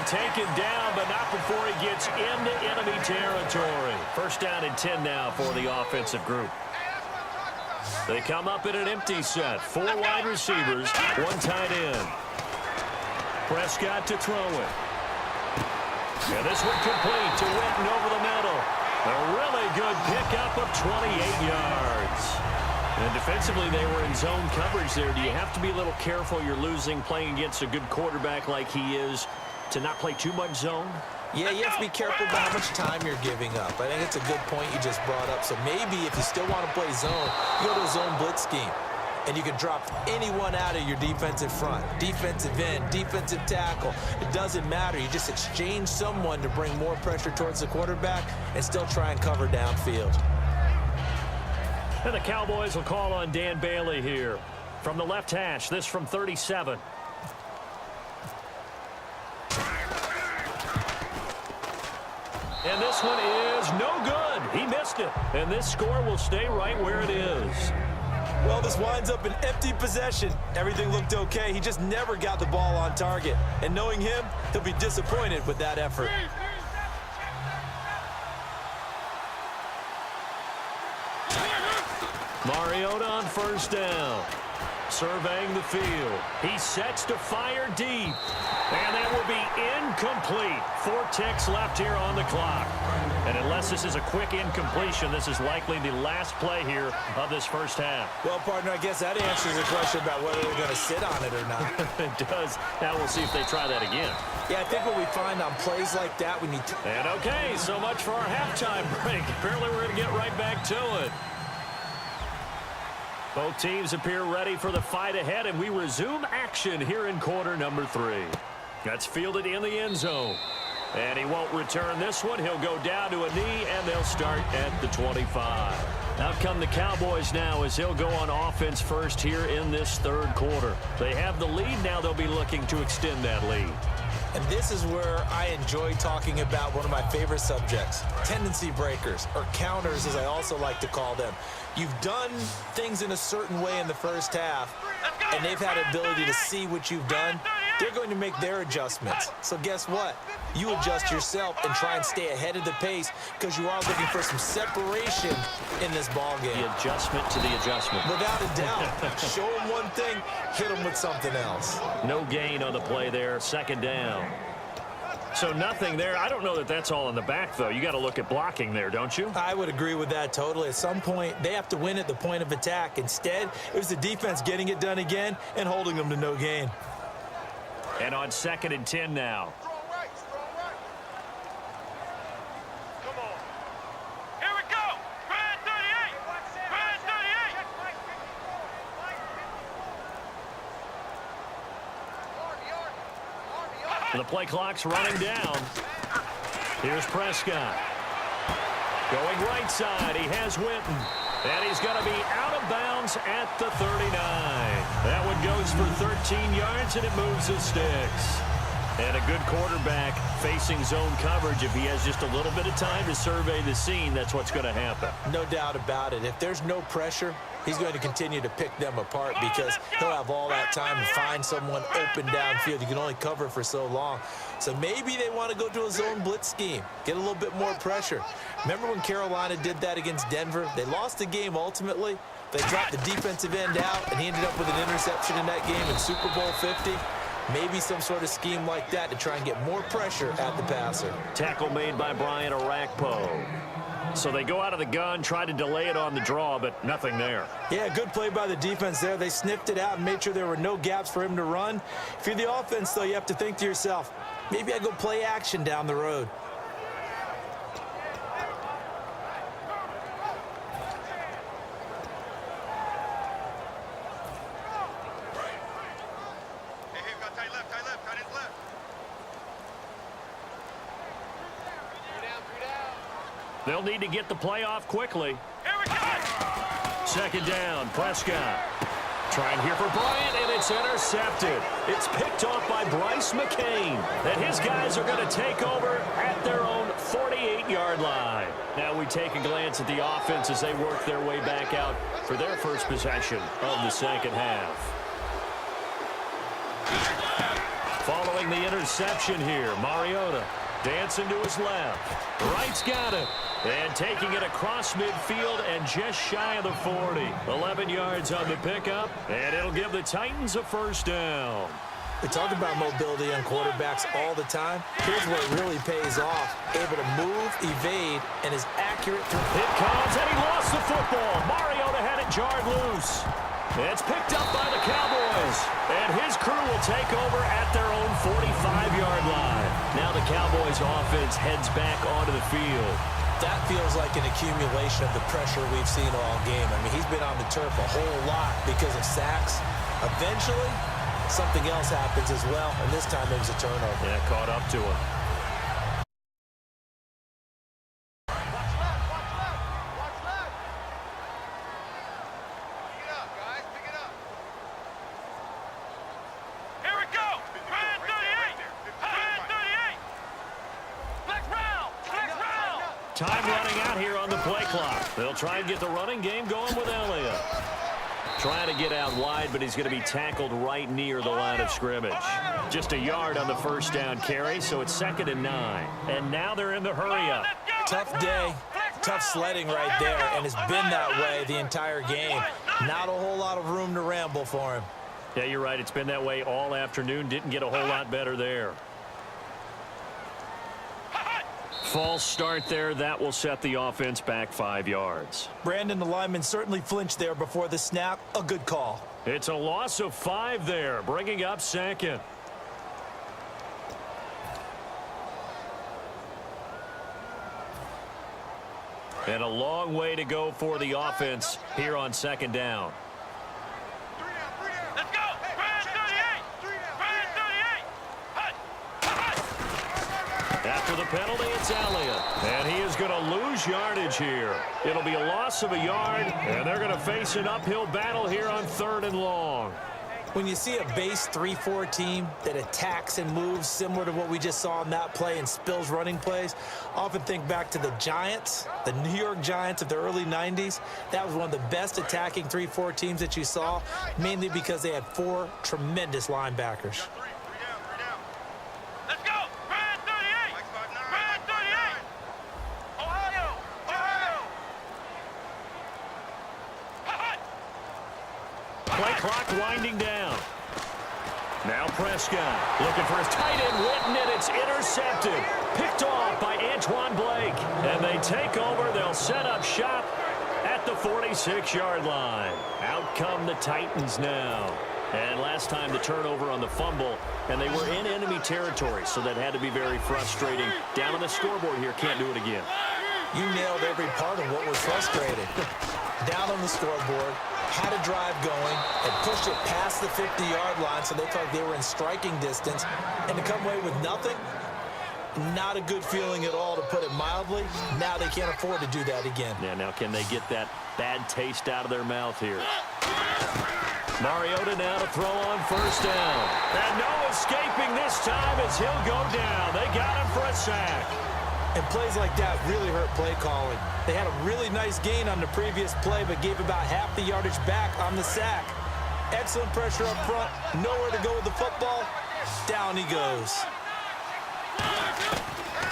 taken down, but not before he gets into enemy territory. First down and 10 now for the offensive group. They come up in an empty set. 4 wide receivers, 1 tight end. Prescott to throw it. And this one complete to Winton over the middle. A really good pickup of 28 yards. And defensively, they were in zone coverage there. Do you have to be a little careful? You're losing playing against a good quarterback like he is to not play too much zone? Yeah, you have to be careful about how much time you're giving up. I think it's a good point you just brought up. So maybe if you still want to play zone, you go to a zone blitz scheme. And you can drop anyone out of your defensive front. Defensive end, defensive tackle. It doesn't matter. You just exchange someone to bring more pressure towards the quarterback and still try and cover downfield. And the Cowboys will call on Dan Bailey here. From the left hash, this from 37. And this one is no good. He missed it. And this score will stay right where it is. Well, this winds up an empty possession. Everything looked okay. He just never got the ball on target. And knowing him, he'll be disappointed with that effort. Mariota on first down. Surveying the field. He sets to fire deep. And that will be incomplete. 4 ticks left here on the clock. And unless this is a quick incompletion, this is likely the last play here of this first half. Well, partner, I guess that answers the question about whether they're going to sit on it or not. It does. Now we'll see if they try that again. Yeah, I think what we find on plays like that, we need to... And okay, so much for our halftime break. Apparently we're going to get right back to it. Both teams appear ready for the fight ahead, and we resume action here in quarter number 3. That's fielded in the end zone. And he won't return this one. He'll go down to a knee, and they'll start at the 25. Out come the Cowboys now as he'll go on offense first here in this third quarter. They have the lead. Now they'll be looking to extend that lead. And this is where I enjoy talking about one of my favorite subjects, tendency breakers, or counters as I also like to call them. You've done things in a certain way in the first half, and they've had ability to see what you've done. They're going to make their adjustments. So guess what? You adjust yourself and try and stay ahead of the pace because you are looking for some separation in this ball game. The adjustment to the adjustment. Without a doubt. Show them one thing, hit them with something else. No gain on the play there. Second down. So nothing there. I don't know that that's all in the back, though. You got to look at blocking there, don't you? I would agree with that totally. At some point, they have to win at the point of attack. Instead, it was the defense getting it done again and holding them to no gain. And on 2nd and 10 now. Come on. Here we go. Brand 38. Brand 38. The play clock's running down. Here's Prescott. Going right side. He has Winton. And he's going to be out of bounds at the 39. That one goes for 13 yards, and it moves the sticks. And a good quarterback facing zone coverage. If he has just a little bit of time to survey the scene, that's what's going to happen. No doubt about it. If there's no pressure, he's going to continue to pick them apart because he'll have all that time to find someone open downfield. You can only cover for so long. So maybe they want to go to a zone blitz scheme, get a little bit more pressure. Remember when Carolina did that against Denver? They lost the game ultimately. They dropped the defensive end out, and he ended up with an interception in that game in Super Bowl 50. Maybe some sort of scheme like that to try and get more pressure at the passer. Tackle made by Brian Orakpo. So they go out of the gun, try to delay it on the draw, but nothing there. Yeah, good play by the defense there. They sniffed it out and made sure there were no gaps for him to run. If you're the offense, though, you have to think to yourself, maybe I go play action down the road. They'll need to get the play off quickly. Here we go. Second down, Prescott. Trying here for Bryant, and it's intercepted. It's picked off by Bryce McCain. And his guys are going to take over at their own 48-yard line. Now we take a glance at the offense as they work their way back out for their first possession of the second half. Following throwing the interception here. Mariota dancing to his left. Right's got it. And taking it across midfield and just shy of the 40. 11 yards on the pickup, and it'll give the Titans a first down. We talk about mobility on quarterbacks all the time. Here's where it really pays off. Able to move, evade, and is accurate. It comes, and he lost the football. Mariota had it jarred loose. It's picked up by the Cowboys, and his crew will take over at their own 45-yard line. Now the Cowboys offense heads back onto the field. That feels like an accumulation of the pressure we've seen all game. I mean, he's been on the turf a whole lot because of sacks. Eventually, something else happens as well, and this time it was a turnover. Yeah, caught up to him. Time running out here on the play clock. They'll try and get the running game going with Elliott. Trying to get out wide, but he's going to be tackled right near the line of scrimmage. Just a yard on the first down carry, so it's 2nd and 9. And now they're in the hurry-up. Tough day, tough sledding right there, and it's been that way the entire game. Not a whole lot of room to ramble for him. Yeah, you're right. It's been that way all afternoon. Didn't get a whole lot better there. False start there. That will set the offense back 5 yards. Brandon, the lineman certainly flinched there before the snap. A good call. It's a loss of 5 there, bringing up 2nd. And a long way to go for the offense here on 2nd down. Let's go! Brand 38! Brand 38! After the penalty, it's Elliott. And he is going to lose yardage here. It'll be a loss of a yard, and they're going to face an uphill battle here on 3rd and long. When you see a base 3-4 team that attacks and moves similar to what we just saw in that play and spills running plays, often think back to the Giants, the New York Giants of the early 90s. That was one of the best attacking 3-4 teams that you saw, mainly because they had 4 tremendous linebackers. Let's go! Brand 38! Brand 38! Ohio! Play clock winding down. Now Prescott looking for his tight end Witten, and it's intercepted. Picked off by Antoine Blake. And they take over. They'll set up shop at the 46-yard line. Out come the Titans now. And last time the turnover on the fumble, and they were in enemy territory, so that had to be very frustrating. Down on the scoreboard here, can't do it again. You nailed every part of what was frustrating. Down on the scoreboard, had a drive going, and pushed it past the 50-yard line so they felt like they were in striking distance, and to come away with nothing, not a good feeling at all, to put it mildly. Now they can't afford to do that again. Yeah, now can they get that bad taste out of their mouth here? Mariota now to throw on 1st down. And no escaping this time as he'll go down. They got him for a sack. And plays like that really hurt play calling. They had a really nice gain on the previous play, but gave about half the yardage back on the sack. Excellent pressure up front. Nowhere to go with the football. Down he goes.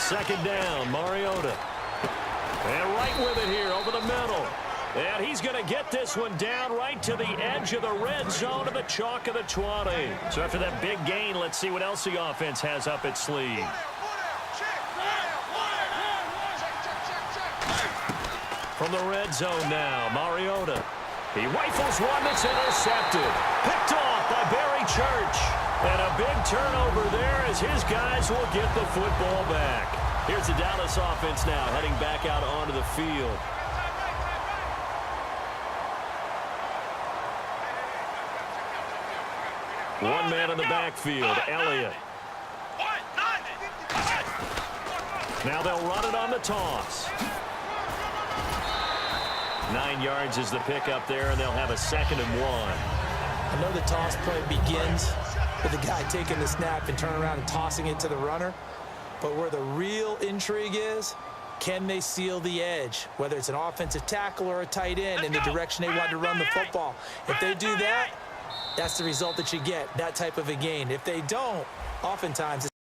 2nd down, Mariota. And right with it here over the middle. And he's going to get this one down right to the edge of the red zone of the chalk of the 20. So after that big gain, let's see what else the offense has up its sleeve. From the red zone now, Mariota. He rifles one that's intercepted. Picked off by Barry Church. And a big turnover there as his guys will get the football back. Here's the Dallas offense now heading back out onto the field. One man in the backfield, Elliott. Now they'll run it on the toss. 9 yards is the pickup there, and they'll have a 2nd and 1. I know the toss play begins with the guy taking the snap and turning around and tossing it to the runner. But where the real intrigue is, can they seal the edge, whether it's an offensive tackle or a tight end, in the direction they want to run the football? If they do that, that's the result that you get, that type of a gain. If they don't, oftentimes